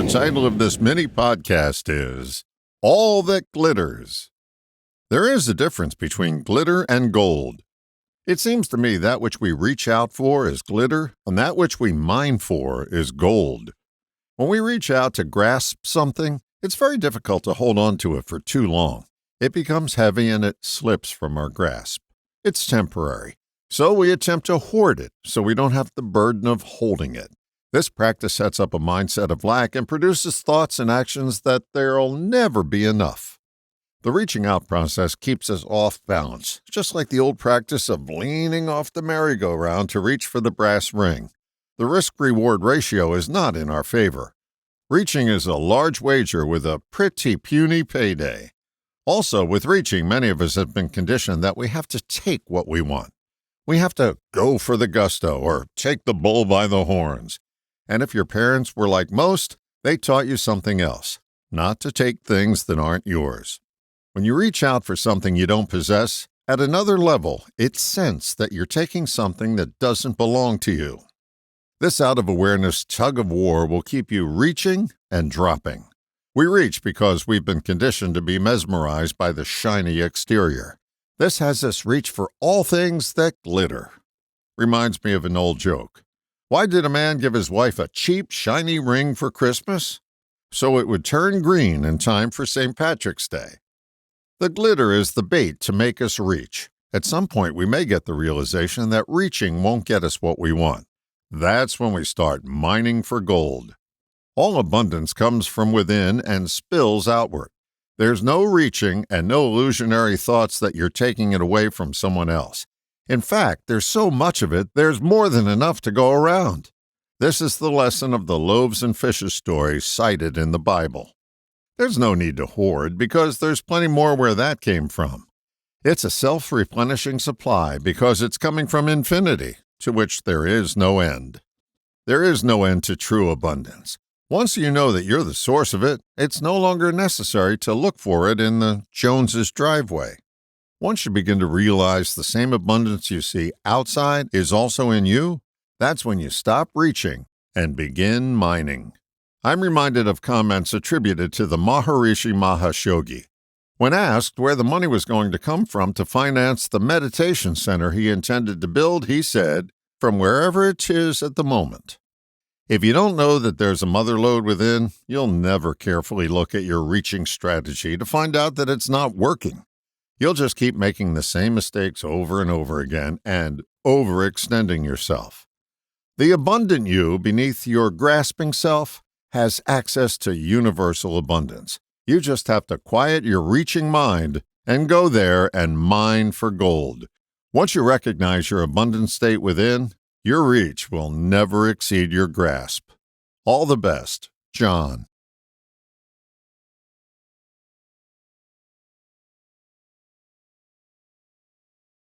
title of this mini podcast is All That Glitters. There is a difference between glitter and gold. It seems to me that which we reach out for is glitter, and that which we mine for is gold. When we reach out to grasp something, it's very difficult to hold on to it for too long. It becomes heavy and it slips from our grasp. It's temporary, so we attempt to hoard it so we don't have the burden of holding it. This practice sets up a mindset of lack and produces thoughts and actions that there'll never be enough. The reaching out process keeps us off balance, just like the old practice of leaning off the merry-go-round to reach for the brass ring. The risk-reward ratio is not in our favor. Reaching is a large wager with a pretty puny payday. Also, with reaching, many of us have been conditioned that we have to take what we want. We have to go for the gusto or take the bull by the horns. And if your parents were like most, they taught you something else, not to take things that aren't yours. When you reach out for something you don't possess, at another level, it's sensed that you're taking something that doesn't belong to you. This out-of-awareness tug-of-war will keep you reaching and dropping. We reach because we've been conditioned to be mesmerized by the shiny exterior. This has us reach for all things that glitter. Reminds me of an old joke. Why did a man give his wife a cheap, shiny ring for Christmas? So it would turn green in time for St. Patrick's Day. The glitter is the bait to make us reach. At some point, we may get the realization that reaching won't get us what we want. That's when we start mining for gold. All abundance comes from within and spills outward. There's no reaching and no illusionary thoughts that you're taking it away from someone else. In fact, there's so much of it, there's more than enough to go around. This is the lesson of the loaves and fishes story cited in the Bible. There's no need to hoard because there's plenty more where that came from. It's a self-replenishing supply because it's coming from infinity, to which there is no end. There is no end to true abundance. Once you know that you're the source of it, it's no longer necessary to look for it in the Joneses' driveway. Once you begin to realize the same abundance you see outside is also in you, that's when you stop reaching and begin mining. I'm reminded of comments attributed to the Maharishi Mahashogi. When asked where the money was going to come from to finance the meditation center he intended to build, he said, "From wherever it is at the moment." If you don't know that there's a mother lode within, you'll never carefully look at your reaching strategy to find out that it's not working. You'll just keep making the same mistakes over and over again and overextending yourself. The abundant you beneath your grasping self has access to universal abundance. You just have to quiet your reaching mind and go there and mine for gold. Once you recognize your abundant state within, your reach will never exceed your grasp. All the best, John.